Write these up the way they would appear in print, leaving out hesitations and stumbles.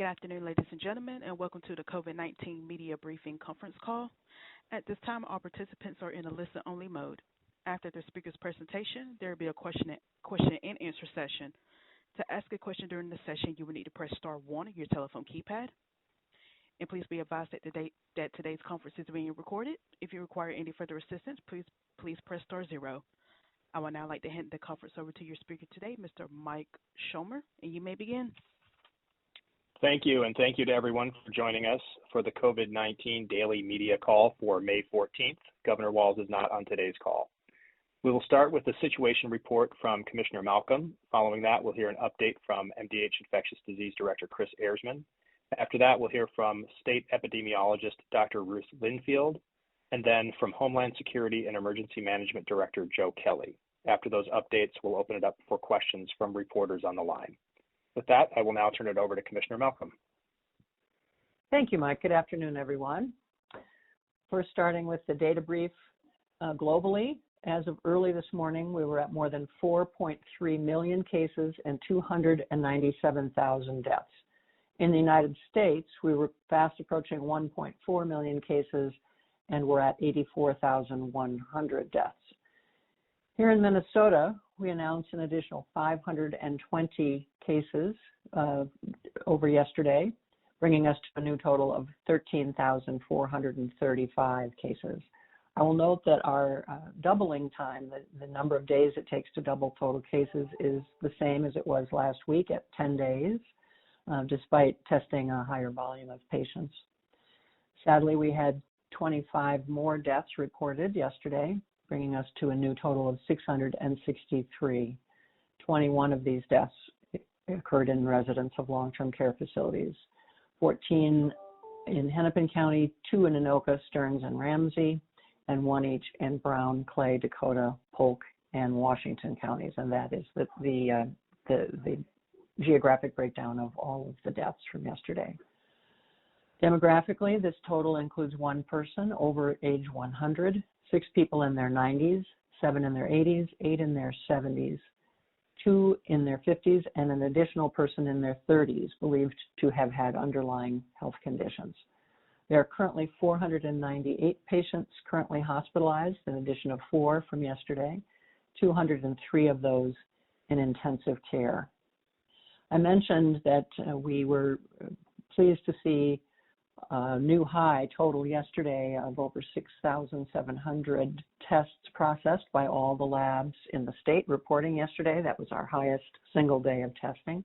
Good afternoon, ladies and gentlemen, and welcome to the COVID-19 Media Briefing Conference Call. At this time, all participants are in a listen-only mode. After the speaker's presentation, there will be a question and answer session. To ask a question during the session, you will need to press star 1 on your telephone keypad. And please be advised that today's conference is being recorded. If you require any further assistance, please press star 0. I would now like to hand the conference over to your speaker today, Mr. Mike Schomer, and you may begin. Thank you, and thank you to everyone for joining us for the COVID-19 Daily Media Call for May 14th. Governor Walz is not on today's call. We will start with the situation report from Commissioner Malcolm. Following that, we'll hear an update from MDH Infectious Disease Director Kris Ehresmann. After that, we'll hear from State Epidemiologist Dr. Ruth Lynfield, and then from Homeland Security and Emergency Management Director Joe Kelly. After those updates, we'll open it up for questions from reporters on the line. With that, I will now turn it over to Commissioner Malcolm. Thank you, Mike. Good afternoon, everyone. First, starting with the data brief globally. As of early this morning, we were at more than 4.3 million cases and 297,000 deaths. In the United States, we were fast approaching 1.4 million cases and we're at 84,100 deaths. Here in Minnesota, we announced an additional 520 cases over yesterday, bringing us to a new total of 13,435 cases. I will note that our doubling time, the number of days it takes to double total cases, is the same as it was last week at 10 days, despite testing a higher volume of patients. Sadly, we had 25 more deaths reported yesterday, bringing us to a new total of 663. 21 of these deaths occurred in residents of long-term care facilities, 14 in Hennepin County, 2 in Anoka, Stearns, and Ramsey, and 1 each in Brown, Clay, Dakota, Polk, and Washington counties. And that is the geographic breakdown of all of the deaths from yesterday. Demographically, this total includes 1 person over age 100, 6 people in their 90s, 7 in their 80s, 8 in their 70s, 2 in their 50s, and an additional person in their 30s believed to have had underlying health conditions. There are currently 498 patients currently hospitalized, an addition of 4 from yesterday, 203 of those in intensive care. I mentioned that we were pleased to see a new high total yesterday of over 6,700 tests processed by all the labs in the state reporting yesterday. That was our highest single day of testing.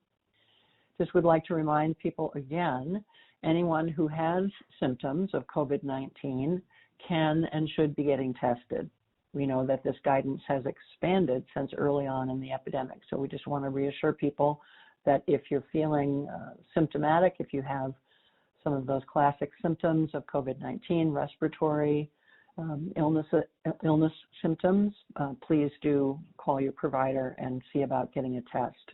Just would like to remind people again, anyone who has symptoms of COVID-19 can and should be getting tested. We know that this guidance has expanded since early on in the epidemic, so we just want to reassure people that if you're feeling symptomatic, if you have some of those classic symptoms of COVID-19, respiratory illness symptoms, please do call your provider and see about getting a test.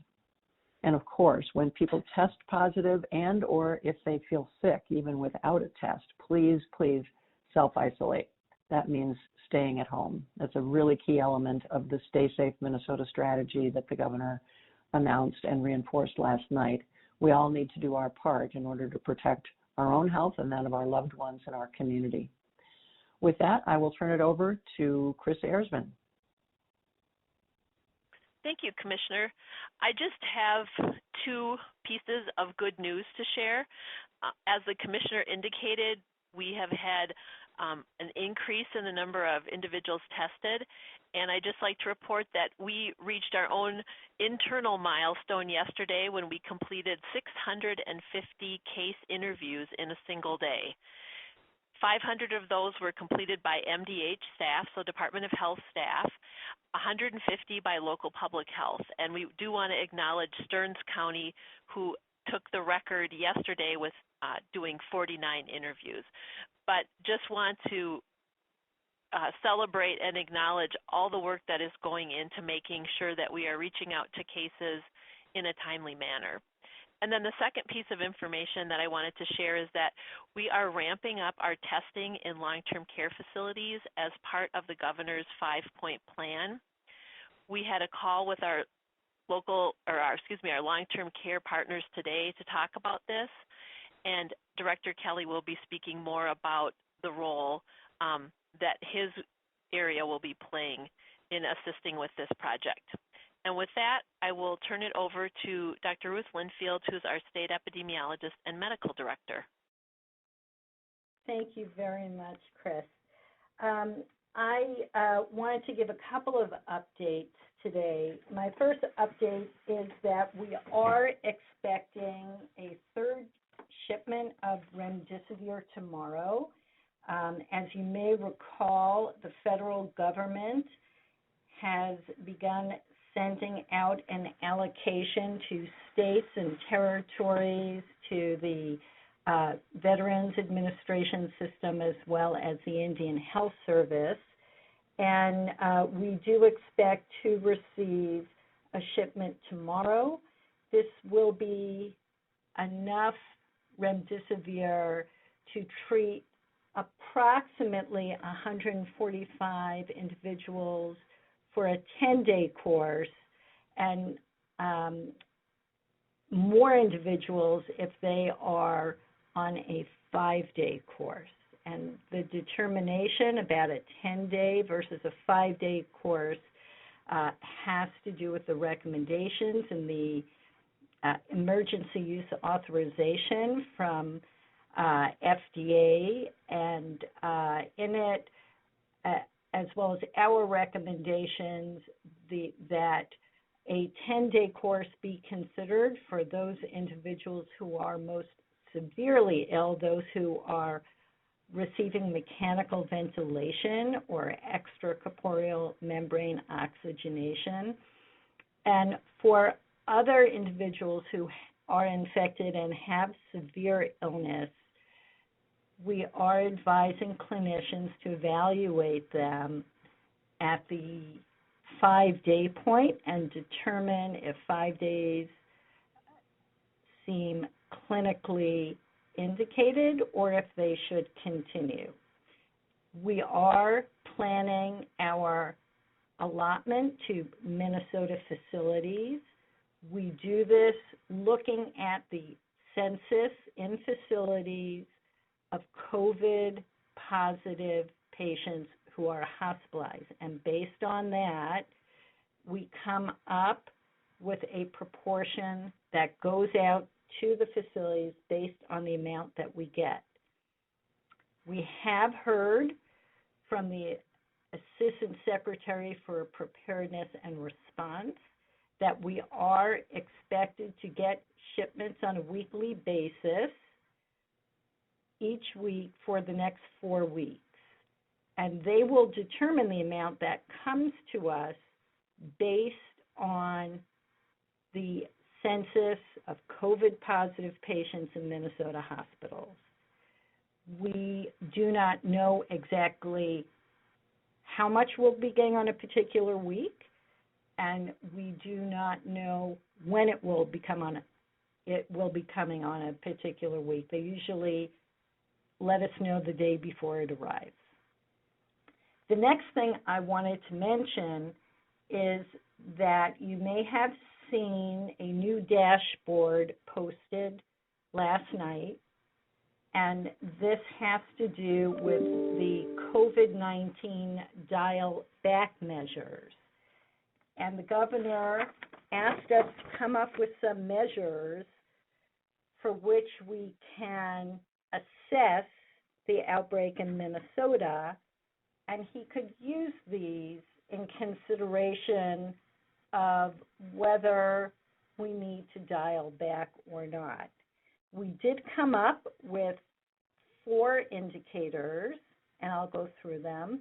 And of course, when people test positive and or if they feel sick, even without a test, please self-isolate. That means staying at home. That's a really key element of the Stay Safe Minnesota strategy that the governor announced and reinforced last night. We all need to do our part in order to protect our own health and that of our loved ones in our community. With that, I will turn it over to Kris Ehresmann. Thank you, Commissioner. I just have 2 pieces of good news to share. As the Commissioner indicated, we have had an increase in the number of individuals tested, and I'd just like to report that we reached our own internal milestone yesterday when we completed 650 case interviews in a single day. 500 of those were completed by MDH staff, so Department of Health staff, 150 by local public health. And we do want to acknowledge Stearns County, who took the record yesterday with doing 49 interviews. But just want to celebrate and acknowledge all the work that is going into making sure that we are reaching out to cases in a timely manner. And then the second piece of information that I wanted to share is that we are ramping up our testing in long-term care facilities as part of the governor's 5-point plan. We had a call with our our long-term care partners today to talk about this. And Director Kelly will be speaking more about the role that his area will be playing in assisting with this project. And with that, I will turn it over to Dr. Ruth Lynfield, who's our state epidemiologist and medical director. Thank you very much, Kris. I wanted to give a couple of updates today. My first update is that we are expecting a third shipment of remdesivir tomorrow. As you may recall, the federal government has begun sending out an allocation to states and territories, to the Veterans Administration System, as well as the Indian Health Service. And we do expect to receive a shipment tomorrow. This will be enough remdesivir to treat approximately 145 individuals for a 10-day course, and more individuals if they are on a 5-day course. And the determination about a 10-day versus a 5-day course has to do with the recommendations and the emergency use authorization from FDA, and in it, as well as our recommendations, that a 10-day course be considered for those individuals who are most severely ill, those who are receiving mechanical ventilation or extracorporeal membrane oxygenation. And for other individuals who are infected and have severe illness, we are advising clinicians to evaluate them at the 5-day point and determine if 5 days seem clinically indicated or if they should continue. We are planning our allotment to Minnesota facilities. We do this looking at the census in facilities of COVID-positive patients who are hospitalized. And based on that, we come up with a proportion that goes out to the facilities based on the amount that we get. We have heard from the Assistant Secretary for Preparedness and Response that we are expected to get shipments on a weekly basis each week for the next 4 weeks. And they will determine the amount that comes to us based on the census of COVID-positive patients in Minnesota hospitals. We do not know exactly how much we'll be getting on a particular week, and we do not know when it will be coming on a particular week. They usually let us know the day before it arrives. The next thing I wanted to mention is that you may have seen a new dashboard posted last night, and this has to do with the COVID-19 dial back measures. And the governor asked us to come up with some measures for which we can assess the outbreak in Minnesota, and he could use these in consideration of whether we need to dial back or not. We did come up with 4 indicators, and I'll go through them.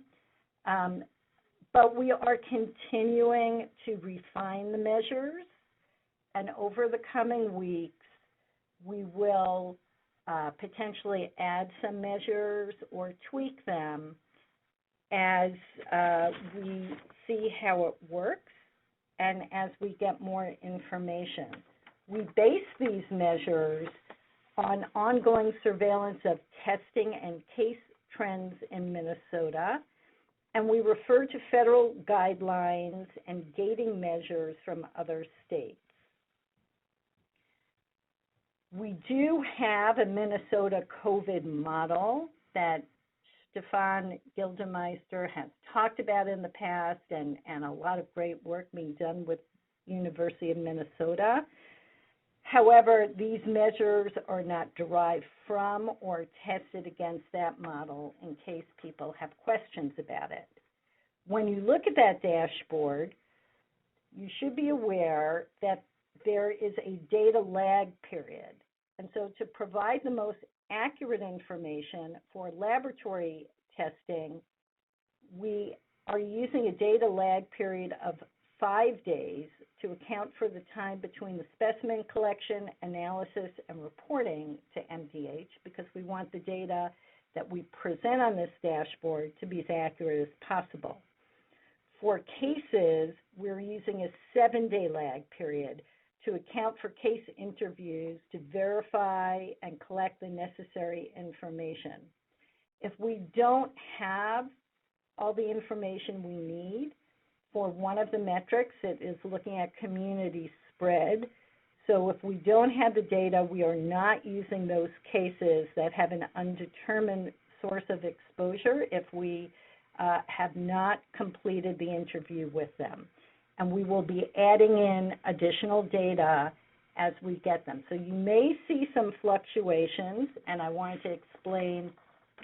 But we are continuing to refine the measures, and over the coming weeks, we will potentially add some measures or tweak them as we see how it works and as we get more information. We base these measures on ongoing surveillance of testing and case trends in Minnesota, and we refer to federal guidelines and gating measures from other states. We do have a Minnesota COVID model that Stefan Gildemeister has talked about in the past, and a lot of great work being done with University of Minnesota. However, these measures are not derived from or tested against that model in case people have questions about it. When you look at that dashboard, you should be aware that there is a data lag period. And so to provide the most accurate information for laboratory testing, we are using a data lag period of 5 days to account for the time between the specimen collection, analysis, and reporting to MDH, because we want the data that we present on this dashboard to be as accurate as possible. For cases, we're using a 7-day lag period to account for case interviews to verify and collect the necessary information. If we don't have all the information we need for one of the metrics, it is looking at community spread. So if we don't have the data, we are not using those cases that have an undetermined source of exposure if we have not completed the interview with them. And we will be adding in additional data as we get them. So you may see some fluctuations, and I wanted to explain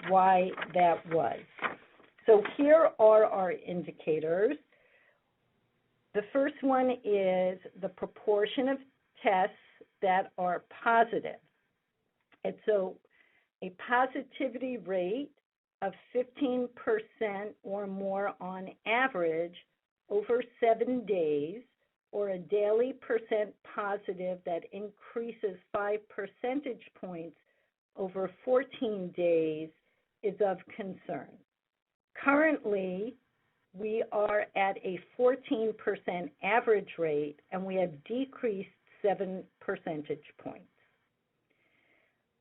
why that was. So here are our indicators. The first one is the proportion of tests that are positive. And so a positivity rate of 15% or more on average over 7 days, or a daily percent positive that increases 5 percentage points over 14 days, is of concern. Currently, we are at a 14% average rate, and we have decreased 7 percentage points.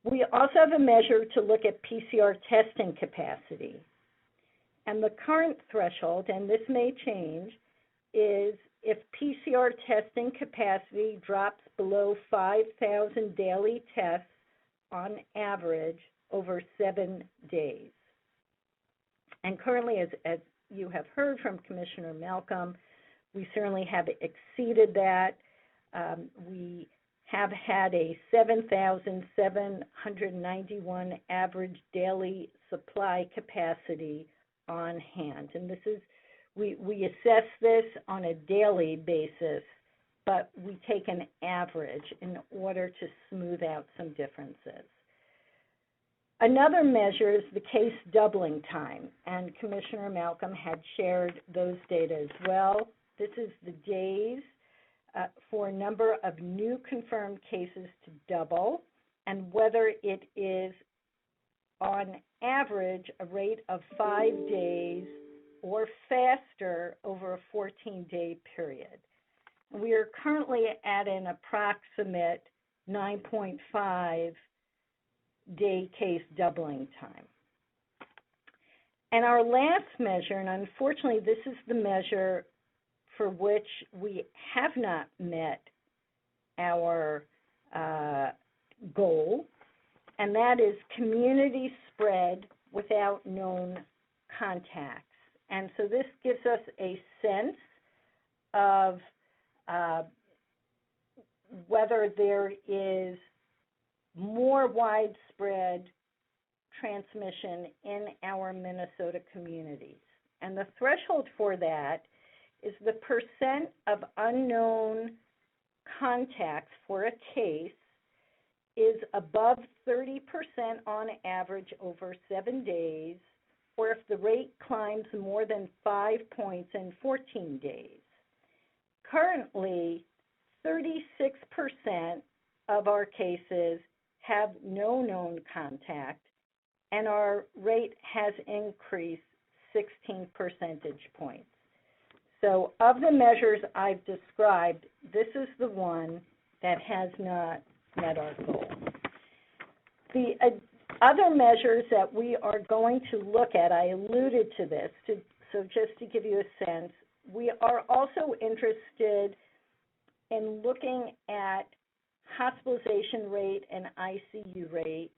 We also have a measure to look at PCR testing capacity. And the current threshold, and this may change, is if PCR testing capacity drops below 5,000 daily tests on average over 7 days. And currently, as you have heard from Commissioner Malcolm, we certainly have exceeded that. We have had a 7,791 average daily supply capacity on hand. And this is, we assess this on a daily basis, but we take an average in order to smooth out some differences. Another measure is the case doubling time, and Commissioner Malcolm had shared those data as well. This is the days for a number of new confirmed cases to double, and whether it is on average a rate of 5 days or faster over a 14-day period. We are currently at an approximate 9.5 day case doubling time. And our last measure, and unfortunately this is the measure for which we have not met our goal, and that is community spread without known contacts. And so this gives us a sense of whether there is more widespread transmission in our Minnesota communities. And the threshold for that is the percent of unknown contacts for a case is above 30% on average over 7 days, or if the rate climbs more than 5 points in 14 days. Currently, 36% of our cases have no known contact, and our rate has increased 16 percentage points. So of the measures I've described, this is the one that has not met our goal. The other measures that we are going to look at, I alluded to this, to So just to give you a sense, we are also interested in looking at hospitalization rate and ICU rate.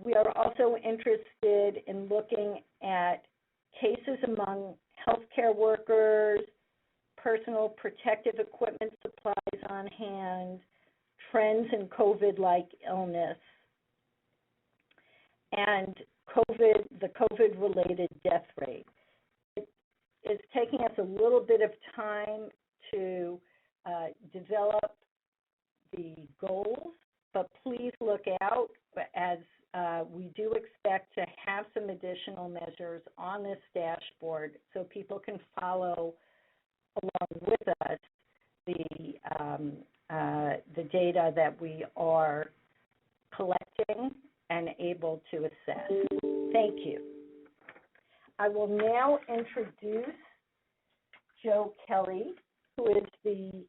We are also interested in looking at cases among healthcare workers, personal protective equipment supplies on hand, trends in COVID-like illness, and the COVID-related death rate. It is taking us a little bit of time to develop the goals, but please look out as we do expect to have some additional measures on this dashboard so people can follow along with us the data that we are collecting and able to assess. Thank you. I will now introduce Joe Kelly, who is the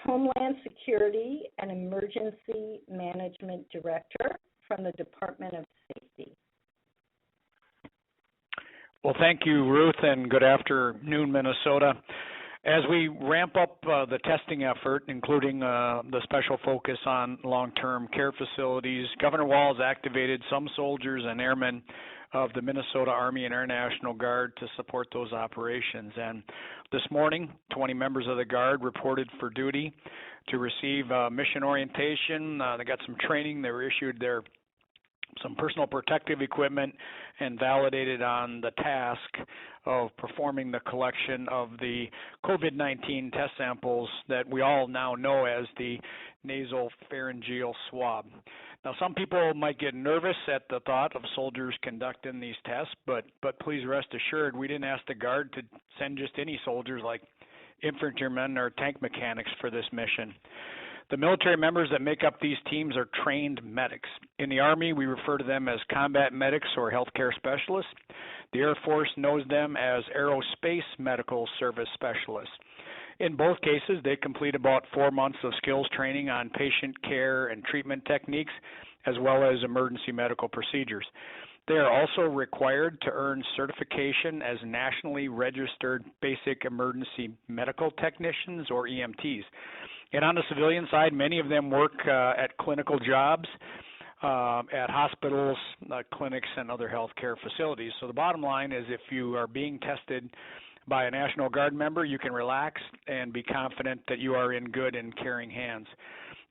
Homeland Security and Emergency Management Director from the Department of Safety. Well, thank you, Ruth, and good afternoon, Minnesota. As we ramp up the testing effort, including the special focus on long-term care facilities, Governor Walz activated some soldiers and airmen of the Minnesota Army and Air National Guard to support those operations. And this morning, 20 members of the Guard reported for duty to receive mission orientation. They got some training. They were issued some personal protective equipment and validated on the task of performing the collection of the COVID-19 test samples that we all now know as the nasal pharyngeal swab. Now, some people might get nervous at the thought of soldiers conducting these tests, but please rest assured we didn't ask the Guard to send just any soldiers like infantrymen or tank mechanics for this mission. The military members that make up these teams are trained medics. In the Army, we refer to them as combat medics or healthcare specialists. The Air Force knows them as aerospace medical service specialists. In both cases, they complete about 4 months of skills training on patient care and treatment techniques, as well as emergency medical procedures. They are also required to earn certification as nationally registered basic emergency medical technicians, or EMTs. And on the civilian side, many of them work at clinical jobs, at hospitals, clinics, and other healthcare facilities. So the bottom line is if you are being tested by a National Guard member, you can relax and be confident that you are in good and caring hands.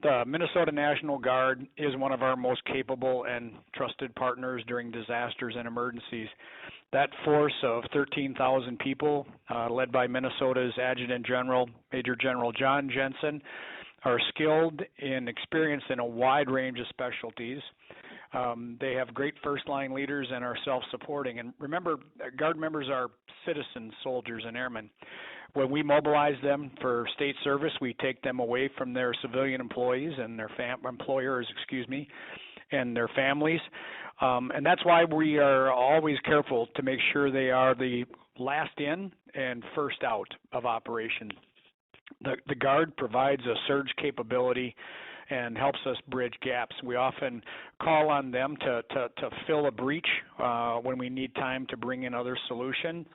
The Minnesota National Guard is one of our most capable and trusted partners during disasters and emergencies. That force of 13,000 people, led by Minnesota's Adjutant General, Major General John Jensen, are skilled and experienced in a wide range of specialties. They have great first-line leaders and are self-supporting. And remember, Guard members are citizen soldiers and airmen. When we mobilize them for state service, we take them away from their civilian employees and their employers, and their families. And that's why we are always careful to make sure they are the last in and first out of operations. The Guard provides a surge capability and helps us bridge gaps. We often call on them to fill a breach when we need time to bring in other solutions.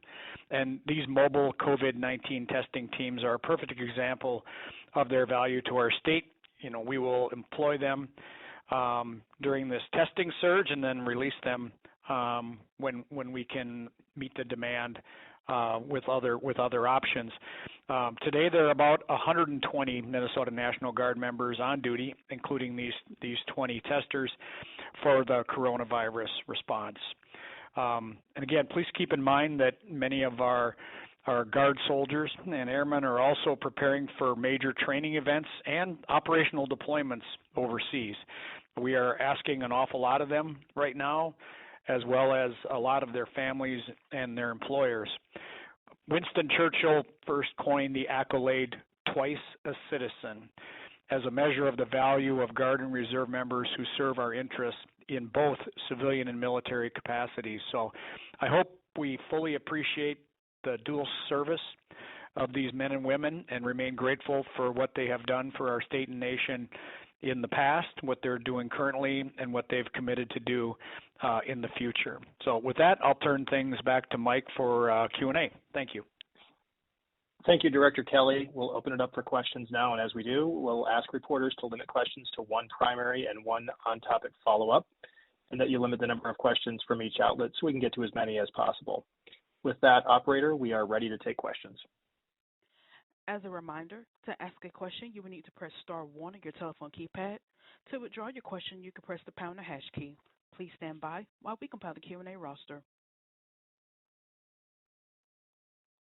And these mobile COVID-19 testing teams are a perfect example of their value to our state. We will employ them during this testing surge and then release them when we can meet the demand with other options. Today there are about 120 Minnesota National Guard members on duty, including these 20 testers for the coronavirus response. And again, please keep in mind that many of our Guard soldiers and airmen are also preparing for major training events and operational deployments overseas. We are asking an awful lot of them right now, as well as a lot of their families and their employers. Winston Churchill first coined the accolade "twice a citizen" as a measure of the value of Guard and Reserve members who serve our interests in both civilian and military capacities. So I hope we fully appreciate the dual service of these men and women and remain grateful for what they have done for our state and nation in the past, what they're doing currently, and what they've committed to do in the future. So with that, I'll turn things back to Mike for Q&A. Thank you. Thank you, Director Kelly. We'll open it up for questions now, and as we do, we'll ask reporters to limit questions to one primary and one on-topic follow-up, and that you limit the number of questions from each outlet so we can get to as many as possible. With that, operator, we are ready to take questions. As a reminder, to ask a question, you will need to press star 1 on your telephone keypad. To withdraw your question, you can press the pound or hash key. Please stand by while we compile the Q&A roster.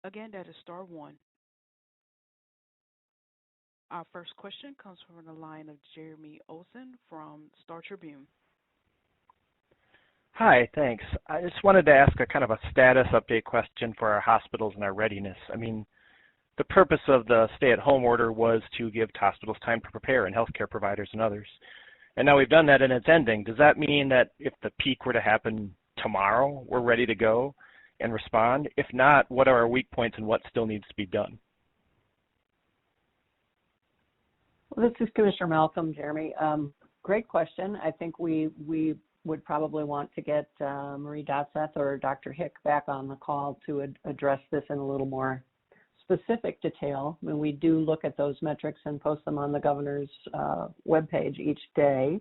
Again, that is star 1. Our first question comes from the line of Jeremy Olson from Star Tribune. Hi, thanks. I just wanted to ask a kind of a status update question for our hospitals and our readiness. I mean, the purpose of the stay-at-home order was to give hospitals time to prepare and healthcare providers and others. And now we've done that and it's ending. Does that mean that if the peak were to happen tomorrow, we're ready to go and respond? If not, what are our weak points and what still needs to be done? Well, this is Commissioner Malcolm, Jeremy. Great question. I think we would probably want to get Marie Dotseth or Dr. Hick back on the call to address this in a little more specific detail. I mean, we do look at those metrics and post them on the governor's webpage each day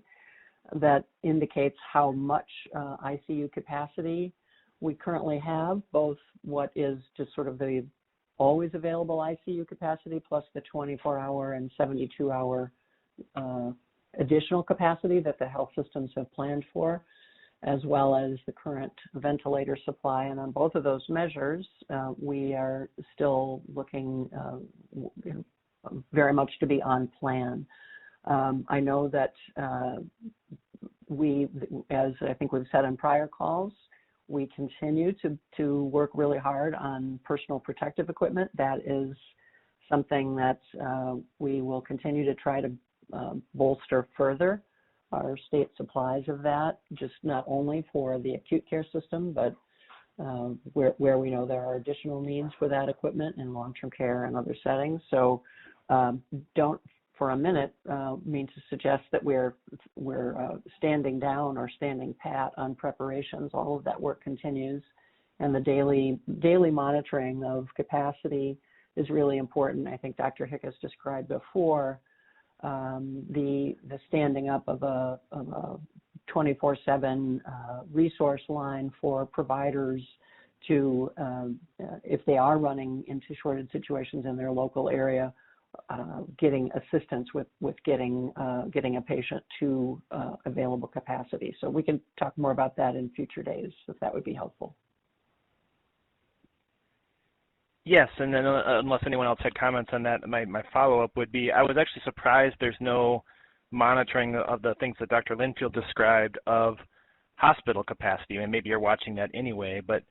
that indicates how much ICU capacity we currently have, both what is just sort of the always available ICU capacity plus the 24-hour and 72-hour additional capacity that the health systems have planned for, as well as the current ventilator supply. And on both of those measures, we are still looking very much to be on plan. I know that we, as I think we've said on prior calls, we continue to work really hard on personal protective equipment. That is something that we will continue to try to bolster further our state supplies of that, just not only for the acute care system, but where we know there are additional needs for that equipment in long-term care and other settings. So don't for a minute mean to suggest that we're standing down or standing pat on preparations. All of that work continues, and the daily monitoring of capacity is really important. I think Dr. Hick has described before the standing up of a 24/7 resource line for providers to, if they are running into shortage situations in their local area, getting assistance with getting a patient to available capacity. So we can talk more about that in future days, if that would be helpful. Yes, and then unless anyone else had comments on that, my follow-up would be, I was actually surprised there's no monitoring of the things that Dr. Lynfield described of hospital capacity. I mean, maybe you're watching that anyway, but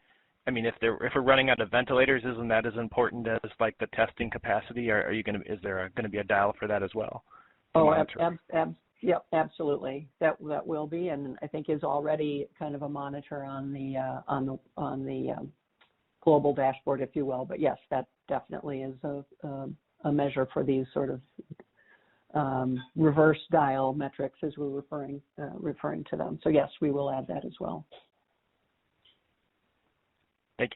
I mean, if we're running out of ventilators, isn't that as important as like the testing capacity? Or is there going to be a dial for that as well? Yep, absolutely. That will be, and I think is already kind of a monitor on the global dashboard, if you will. But yes, that definitely is a measure for these sort of reverse dial metrics, as we're referring to them. So yes, we will add that as well. Thank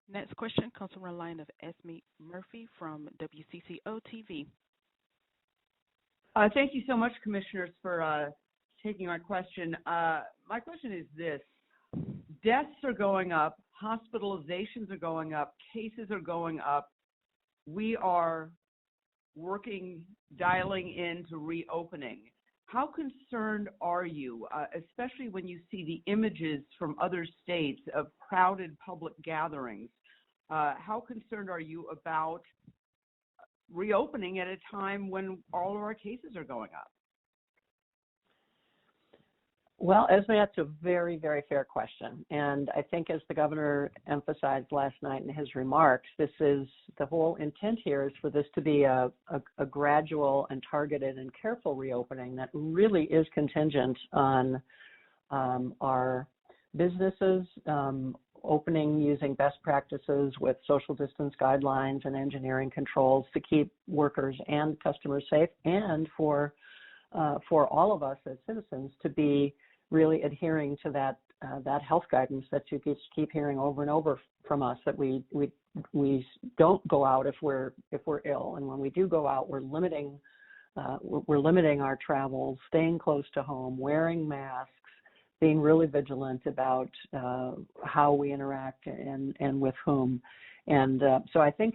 you. Next question comes from the line of Esme Murphy from WCCO TV. Thank you so much, Commissioners, for taking my question. My question is this. Deaths are going up, hospitalizations are going up, cases are going up. We are dialing into reopening. How concerned are you, especially when you see the images from other states of crowded public gatherings? How concerned are you about reopening at a time when all of our cases are going up? Well, Esme, that's a very, very fair question. And I think as the governor emphasized last night in his remarks, the whole intent here is for this to be a gradual and targeted and careful reopening that really is contingent on our businesses opening using best practices with social distance guidelines and engineering controls to keep workers and customers safe, and for all of us as citizens to be really adhering to that health guidance that you keep hearing over and over from us, that we don't go out if we're ill, and when we do go out, we're limiting our travel, staying close to home, wearing masks, being really vigilant about how we interact and with whom. And so I think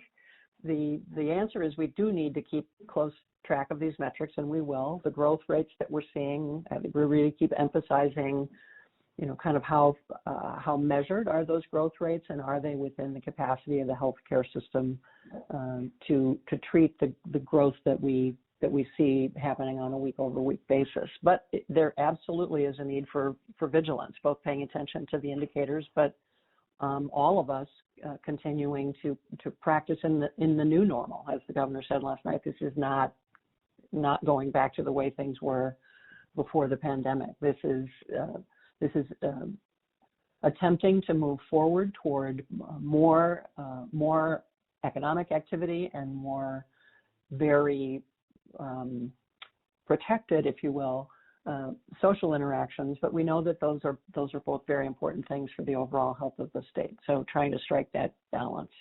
the answer is we do need to keep close track of these metrics, and we will. The growth rates that we're seeing, I think we really keep emphasizing, kind of how measured are those growth rates, and are they within the capacity of the healthcare system to treat the growth that we see happening on a week-over-week basis. But there absolutely is a need for vigilance, both paying attention to the indicators, but all of us continuing to practice in the new normal. As the governor said last night, this is not going back to the way things were before the pandemic. This is attempting to move forward toward more economic activity and more very protected, if you will, social interactions. But we know that those are both very important things for the overall health of the state. So trying to strike that balance.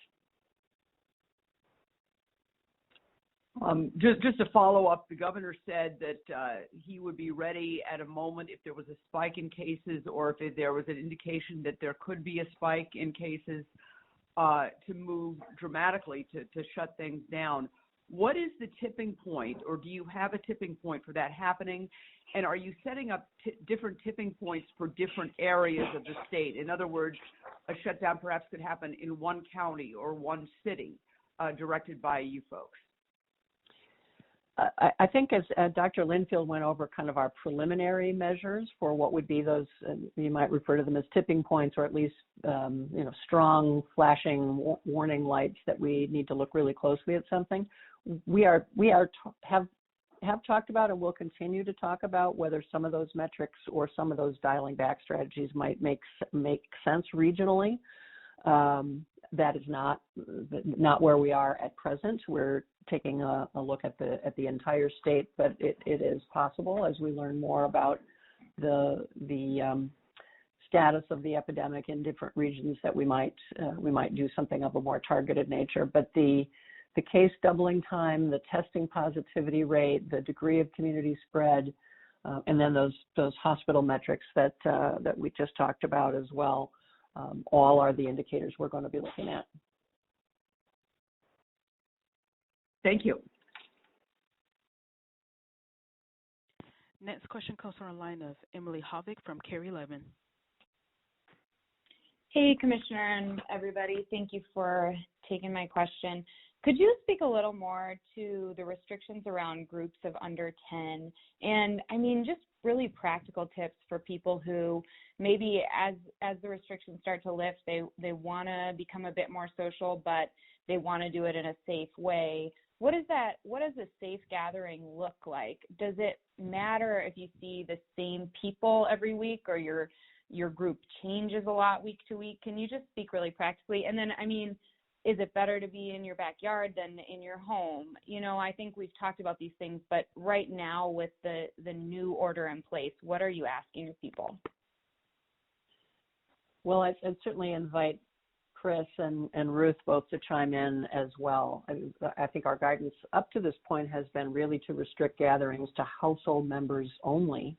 Just to follow up, the governor said that he would be ready at a moment if there was a spike in cases, or if there was an indication that there could be a spike in cases, to move dramatically to shut things down. What is the tipping point, or do you have a tipping point for that happening? And are you setting up different tipping points for different areas of the state? In other words, a shutdown perhaps could happen in one county or one city directed by you folks. I think as Dr. Lynfield went over kind of our preliminary measures for what would be those, you might refer to them as tipping points, or at least strong flashing warning lights that we need to look really closely at something. We have talked about and will continue to talk about whether some of those metrics or some of those dialing back strategies might make sense regionally. That is not where we are at present. We're taking a look at the entire state, but it is possible as we learn more about the status of the epidemic in different regions that we might do something of a more targeted nature. But the case doubling time, the testing positivity rate, the degree of community spread, and then those hospital metrics that we just talked about as well, all are the indicators we're going to be looking at. Thank you. Next question comes from the line of Emily Hovick from Carrie 11. Hey, Commissioner and everybody. Thank you for taking my question. Could you speak a little more to the restrictions around groups of under 10? And I mean, just really practical tips for people who maybe as the restrictions start to lift, they want to become a bit more social, but they want to do it in a safe way. What does a safe gathering look like? Does it matter if you see the same people every week, or your group changes a lot week to week? Can you just speak really practically? And then, I mean, is it better to be in your backyard than in your home? I think we've talked about these things, but right now with the new order in place, what are you asking of people? Well, I'd certainly invite Kris and Ruth both to chime in as well. I think our guidance up to this point has been really to restrict gatherings to household members only.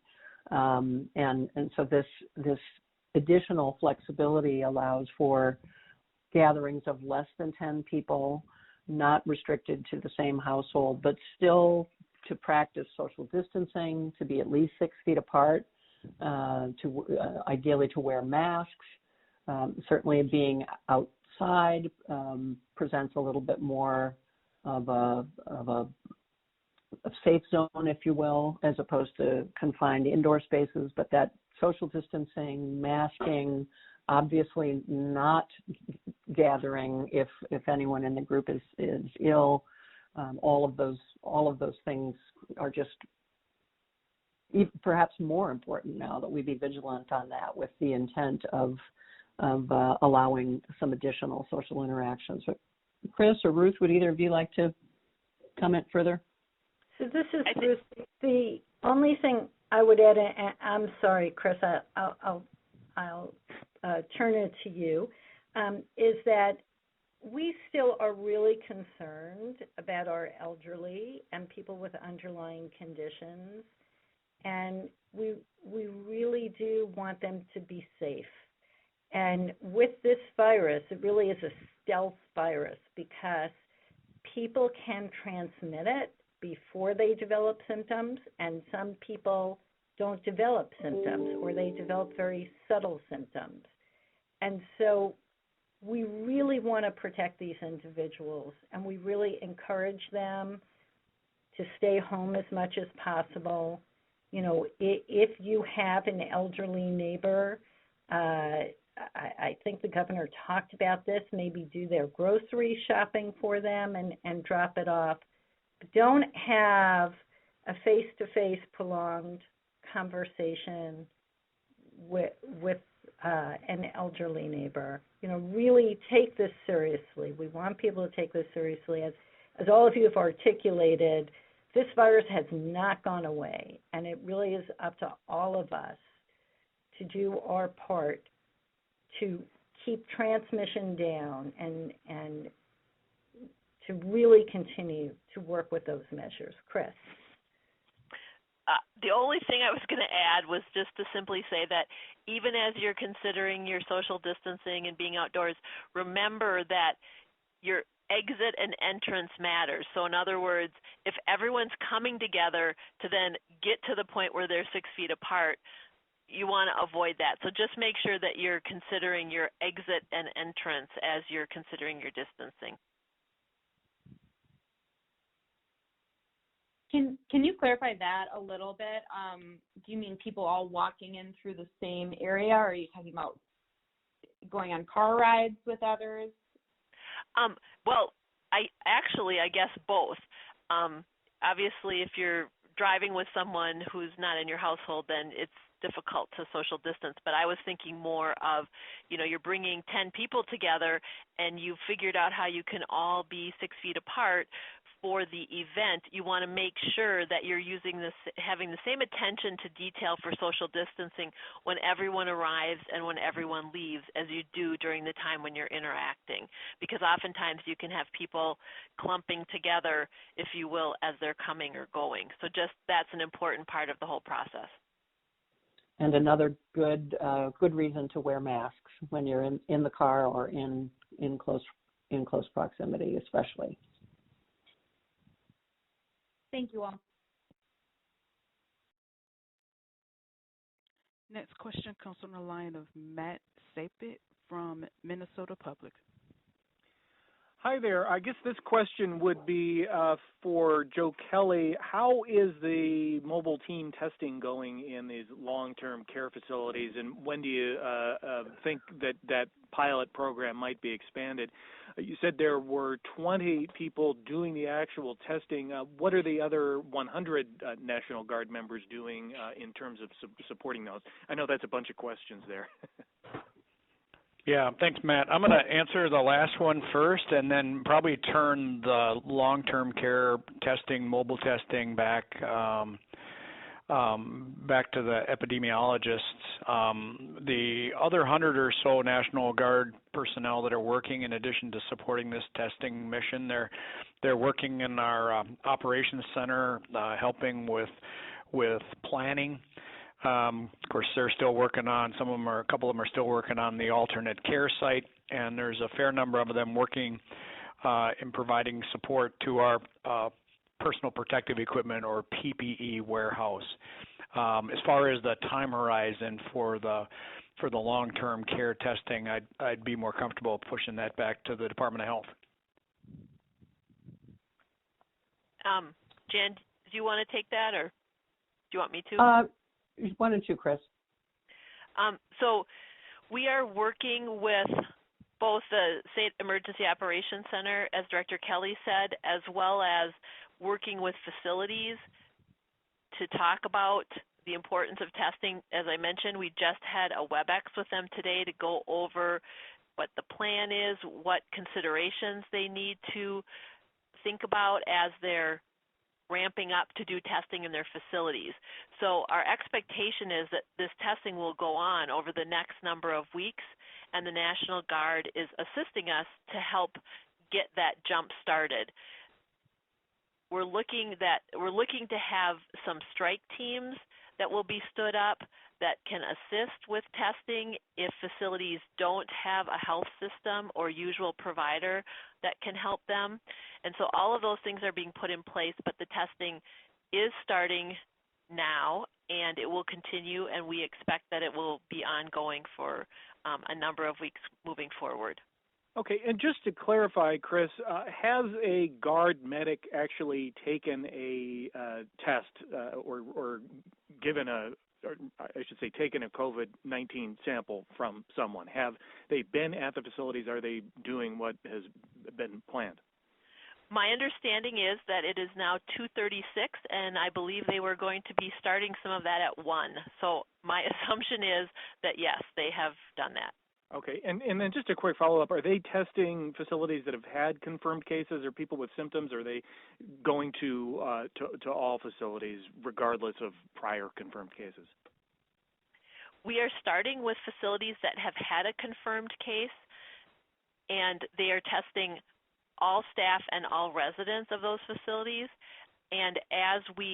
And so this additional flexibility allows for gatherings of less than 10 people, not restricted to the same household, but still to practice social distancing, to be at least 6 feet apart, ideally to wear masks. Certainly being outside presents a little bit more of a safe zone, if you will, as opposed to confined indoor spaces. But that social distancing, masking, obviously not gathering if anyone in the group is ill. All of those things are just perhaps more important now that we be vigilant on that, with the intent of of allowing some additional social interactions. But Kris or Ruth, would either of you like to comment further? So this is Ruth. The only thing I would add, and I'm sorry, Kris, I'll turn it to you, is that we still are really concerned about our elderly and people with underlying conditions, and we really do want them to be safe. And with this virus, it really is a stealth virus because people can transmit it before they develop symptoms, and some people don't develop symptoms or they develop very subtle symptoms. And so we really want to protect these individuals, and we really encourage them to stay home as much as possible. You know, if you have an elderly neighbor, I think the governor talked about this, maybe do their grocery shopping for them and drop it off. But don't have a face-to-face prolonged conversation with an elderly neighbor. You know, really take this seriously. We want people to take this seriously. As all of you have articulated, this virus has not gone away, and it really is up to all of us to do our part to keep transmission down and to really continue to work with those measures. Kris? The only thing I was going to add was just to simply say that even as you're considering your social distancing and being outdoors, remember that your exit and entrance matters. So in other words, if everyone's coming together to then get to the point where they're 6 feet apart, you want to avoid that. So just make sure that you're considering your exit and entrance as you're considering your distancing. Can you clarify that a little bit? Do you mean people all walking in through the same area, or are you talking about going on car rides with others? Well, I guess both. Obviously, if you're driving with someone who's not in your household, then it's difficult to social distance. But I was thinking more of, you know, you're bringing 10 people together and you've figured out how you can all be 6 feet apart for the event. You want to make sure that you're having the same attention to detail for social distancing when everyone arrives and when everyone leaves as you do during the time when you're interacting. Because oftentimes you can have people clumping together, if you will, as they're coming or going. So just that's an important part of the whole process. And another good reason to wear masks when you're in the car or in close proximity, especially. Thank you all. Next question comes from the line of Matt Sapit from Minnesota Public. Hi there. I guess this question would be for Joe Kelly. How is the mobile team testing going in these long-term care facilities, and when do you think that pilot program might be expanded? You said there were 20 people doing the actual testing. What are the other 100 National Guard members doing in terms of supporting those? I know that's a bunch of questions there. Yeah, thanks, Matt. I'm going to answer the last one first and then probably turn the long-term care testing, mobile testing back to the epidemiologists. The other 100 or so National Guard personnel that are working in addition to supporting this testing mission, they're working in our operations center, helping with planning. Of course, they're still working on, a couple of them are still working on the alternate care site, and there's a fair number of them working in providing support to our personal protective equipment or PPE warehouse. As far as the time horizon for the long-term care testing, I'd be more comfortable pushing that back to the Department of Health. Jan, do you want to take that, or do you want me to? One and two, Kris. So we are working with both the State Emergency Operations Center, as Director Kelly said, as well as working with facilities to talk about the importance of testing. As I mentioned, we just had a WebEx with them today to go over what the plan is, what considerations they need to think about as they're ramping up to do testing in their facilities. So our expectation is that this testing will go on over the next number of weeks, and the National Guard is assisting us to help get that jump started. We're looking to have some strike teams that will be stood up that can assist with testing if facilities don't have a health system or usual provider that can help them. And so all of those things are being put in place, but the testing is starting now, and it will continue, and we expect that it will be ongoing for a number of weeks moving forward. Okay, and just to clarify, Kris, has a Guard medic actually taken a test or given taken a COVID-19 sample from someone? Have they been at the facilities? Are they doing what has been planned? My understanding is that it is now 2:36, and I believe they were going to be starting some of that at 1. So my assumption is that, yes, they have done that. Okay, and then just a quick follow-up. Are they testing facilities that have had confirmed cases or people with symptoms? Or are they going to all facilities regardless of prior confirmed cases? We are starting with facilities that have had a confirmed case, and they are testing all staff and all residents of those facilities. And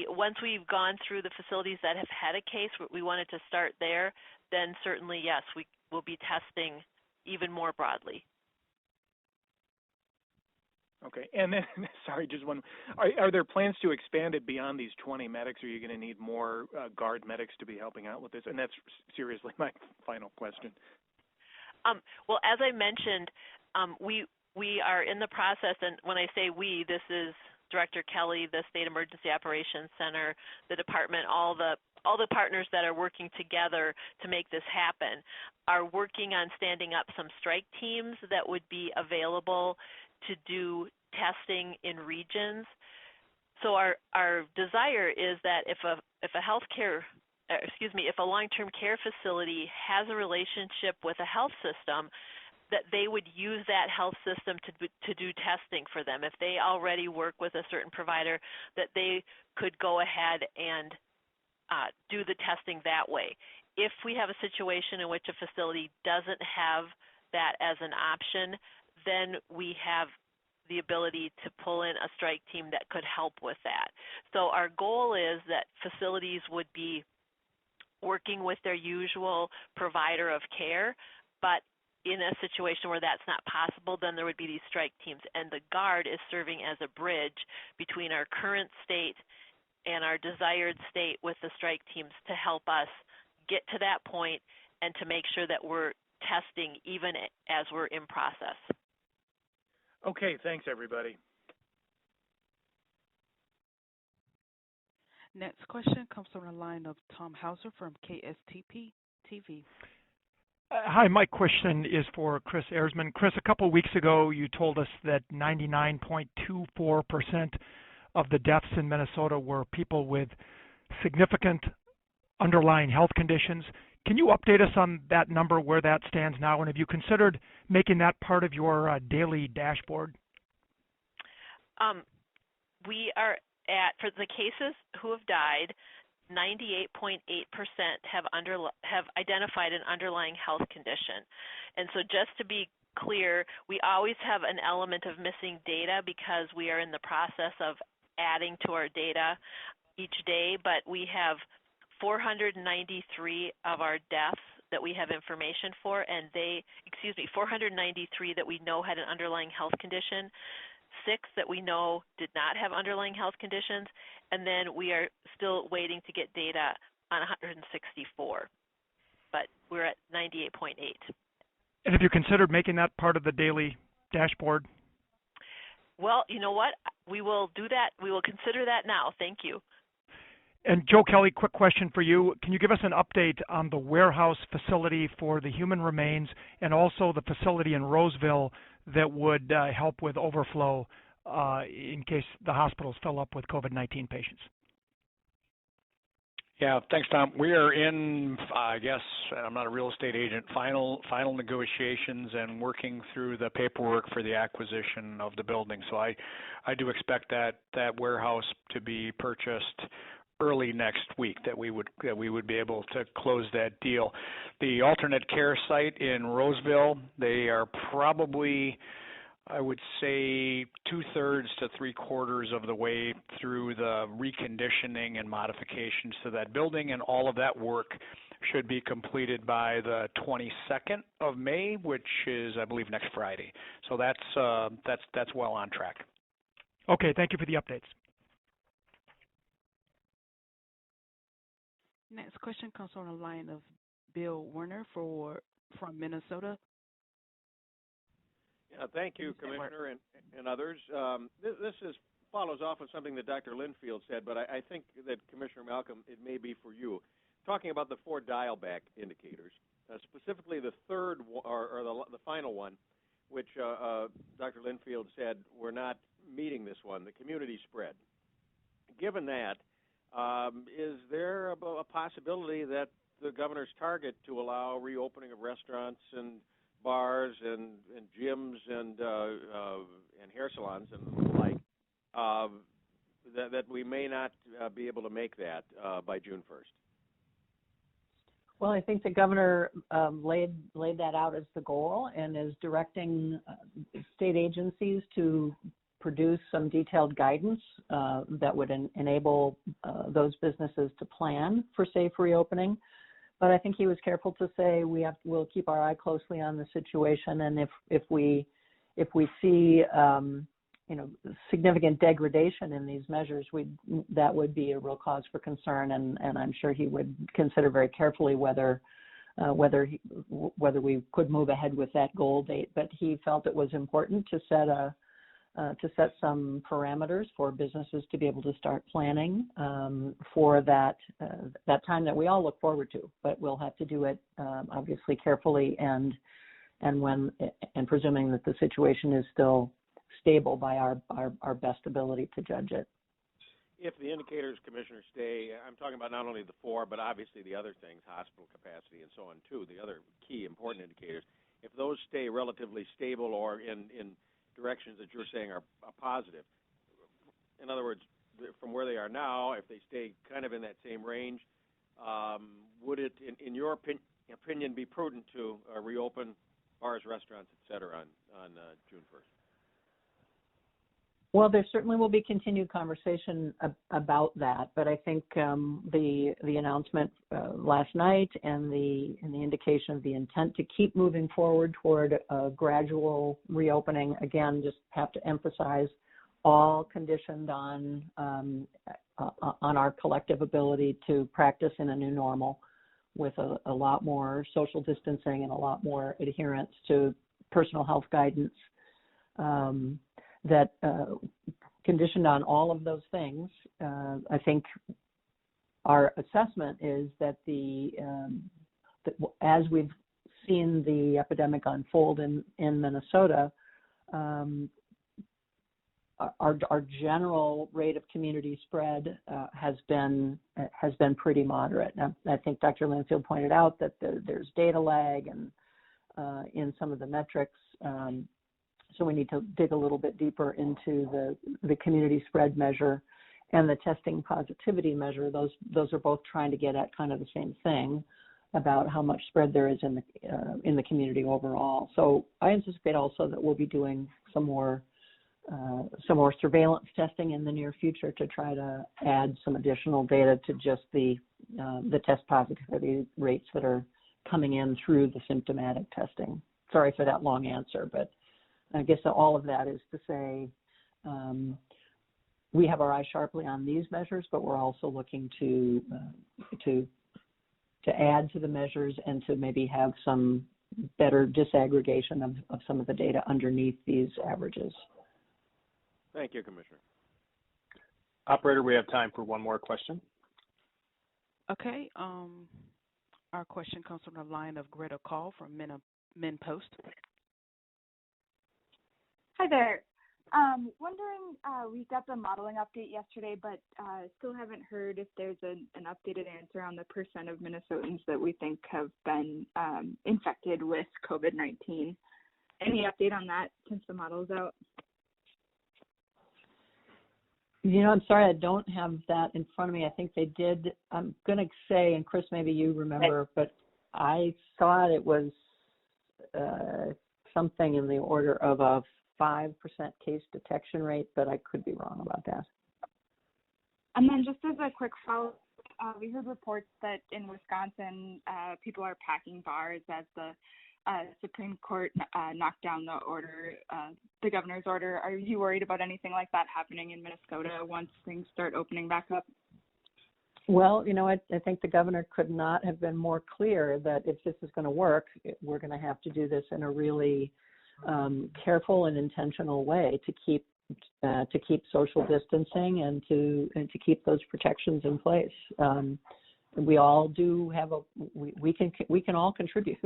once we've gone through the facilities that have had a case, we wanted to start there, then certainly, yes, we will be testing even more broadly. Okay, and then, sorry, just one. Are there plans to expand it beyond these 20 medics? Or are you going to need more Guard medics to be helping out with this? And that's seriously my final question. Well, as I mentioned, we are in the process, and when I say we, this is Director Kelly, the State Emergency Operations Center, the department, all the partners that are working together to make this happen, are working on standing up some strike teams that would be available to do testing in regions. So our desire is that if a long-term care facility has a relationship with a health system, that they would use that health system to do testing for them. If they already work with a certain provider, that they could go ahead and do the testing that way. If we have a situation in which a facility doesn't have that as an option, then we have the ability to pull in a strike team that could help with that. So our goal is that facilities would be working with their usual provider of care, but in a situation where that's not possible, then there would be these strike teams. And the Guard is serving as a bridge between our current state and our desired state with the strike teams to help us get to that point and to make sure that we're testing even as we're in process. Okay, thanks, everybody. Next question comes from the line of Tom Hauser from KSTP TV. Hi, my question is for Kris Ehresmann. Kris, a couple of weeks ago, you told us that 99.24% of the deaths in Minnesota were people with significant underlying health conditions. Can you update us on that number, where that stands now, and have you considered making that part of your daily dashboard? We are at, for the cases who have died, 98.8% have identified an underlying health condition. And so just to be clear, we always have an element of missing data because we are in the process of adding to our data each day, but we have 493 of our deaths that we have information for, and 493 that we know had an underlying health condition, 6 that we know did not have underlying health conditions, and then we are still waiting to get data on 164, but we're at 98.8. And have you considered making that part of the daily dashboard? Well, you know what? We will do that. We will consider that now. Thank you. And Joe Kelly, quick question for you. Can you give us an update on the warehouse facility for the human remains and also the facility in Roseville that would help with overflow in case the hospitals fill up with COVID-19 patients? Yeah, thanks, Tom. We are in, I guess, I'm not a real estate agent, final negotiations and working through the paperwork for the acquisition of the building. So I do expect that warehouse to be purchased early next week, that we would be able to close that deal. The alternate care site in Roseville, they are probably, I would say, 2/3 to 3/4 of the way through the reconditioning and modifications to that building, and all of that work should be completed by the 22nd of May, which is, I believe, next Friday. So that's well on track. Okay, thank you for the updates. Next question comes from the line of Bill Werner from Minnesota. Yeah, thank you, Commissioner, and others. This follows off of something that Dr. Lynfield said, but I think that Commissioner Malcolm, it may be for you. Talking about the 4 dial-back indicators, specifically the third or the final one, which Dr. Lynfield said we're not meeting this one, the community spread. Given that, is there a possibility that the governor's target to allow reopening of restaurants and bars and gyms and hair salons and the like, that we may not be able to make that by June 1st? Well, I think the governor laid that out as the goal and is directing state agencies to produce some detailed guidance that would enable those businesses to plan for safe reopening. But I think he was careful to say we'll keep our eye closely on the situation, and if we see significant degradation in these measures, that would be a real cause for concern, and I'm sure he would consider very carefully whether we could move ahead with that goal date. But he felt it was important to set some parameters for businesses to be able to start planning for that time that we all look forward to. But we'll have to do it obviously carefully and presuming that the situation is still stable by our best ability to judge it. If the indicators, Commissioner, stay, I'm talking about not only the 4, but obviously the other things, hospital capacity and so on too, the other key important indicators, if those stay relatively stable or in directions that you're saying are positive. In other words, from where they are now, if they stay kind of in that same range, would it, in your opinion, be prudent to reopen bars, restaurants, et cetera, on June 1st? Well, there certainly will be continued conversation about that, but I think the announcement last night and the indication of the intent to keep moving forward toward a gradual reopening, again, just have to emphasize all conditioned on our collective ability to practice in a new normal with a lot more social distancing and a lot more adherence to personal health guidance. That conditioned on all of those things, I think our assessment is that as we've seen the epidemic unfold in Minnesota, our general rate of community spread has been pretty moderate. Now, I think Dr. Lynfield pointed out that there's data lag and in some of the metrics. So we need to dig a little bit deeper into the community spread measure and the testing positivity measure. Those are both trying to get at kind of the same thing about how much spread there is in the community overall. So I anticipate also that we'll be doing some more surveillance testing in the near future to try to add some additional data to just the test positivity rates that are coming in through the symptomatic testing. Sorry for that long answer, but I guess all of that is to say we have our eye sharply on these measures, but we're also looking to add to the measures and to maybe have some better disaggregation of some of the data underneath these averages. Thank you, Commissioner. Operator, we have time for one more question. Okay. Our question comes from the line of Greta Call from MinPost. Hi there. Wondering, we got the modeling update yesterday, but still haven't heard if there's an updated answer on the percent of Minnesotans that we think have been infected with COVID-19. Any update on that since the model's out? I'm sorry, I don't have that in front of me. I think they did. I'm going to say, and Kris, maybe you remember, but I thought it was something in the order of a 5% case detection rate, but I could be wrong about that. And then just as a quick follow-up, we heard reports that in Wisconsin, people are packing bars as the Supreme Court knocked down the governor's order. Are you worried about anything like that happening in Minnesota once things start opening back up? Well, I think the governor could not have been more clear that if this is going to work, we're going to have to do this in a really careful and intentional way to keep social distancing and to keep those protections in place. We all do have we can all contribute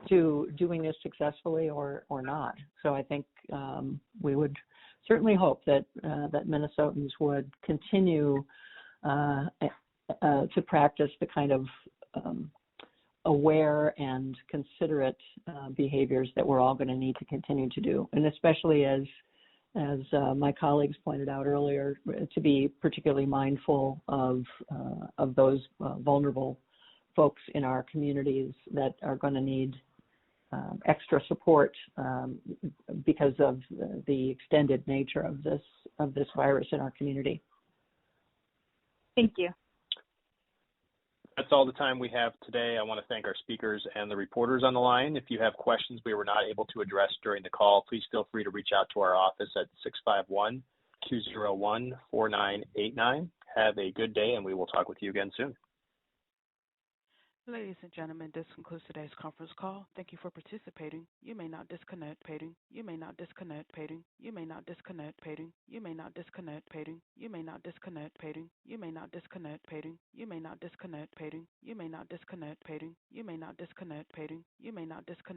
to doing this successfully or not. So I think we would certainly hope that Minnesotans would continue to practice the kind of aware and considerate behaviors that we're all going to need to continue to do, and especially as my colleagues pointed out earlier, to be particularly mindful of those vulnerable folks in our communities that are going to need extra support because of the extended nature of this virus in our community. Thank you. That's all the time we have today. I want to thank our speakers and the reporters on the line. If you have questions we were not able to address during the call, please feel free to reach out to our office at 651-201-4989. Have a good day, and we will talk with you again soon. Ladies and gentlemen, this concludes today's conference call. Thank you for participating. You may now disconnect. You may not disconnect. You may not disconnect. You may not disconnect. You may not disconnect. You may not disconnect. You may not disconnect. You may not disconnect. You may not disconnect. You may not disconnect. You may not disconnect.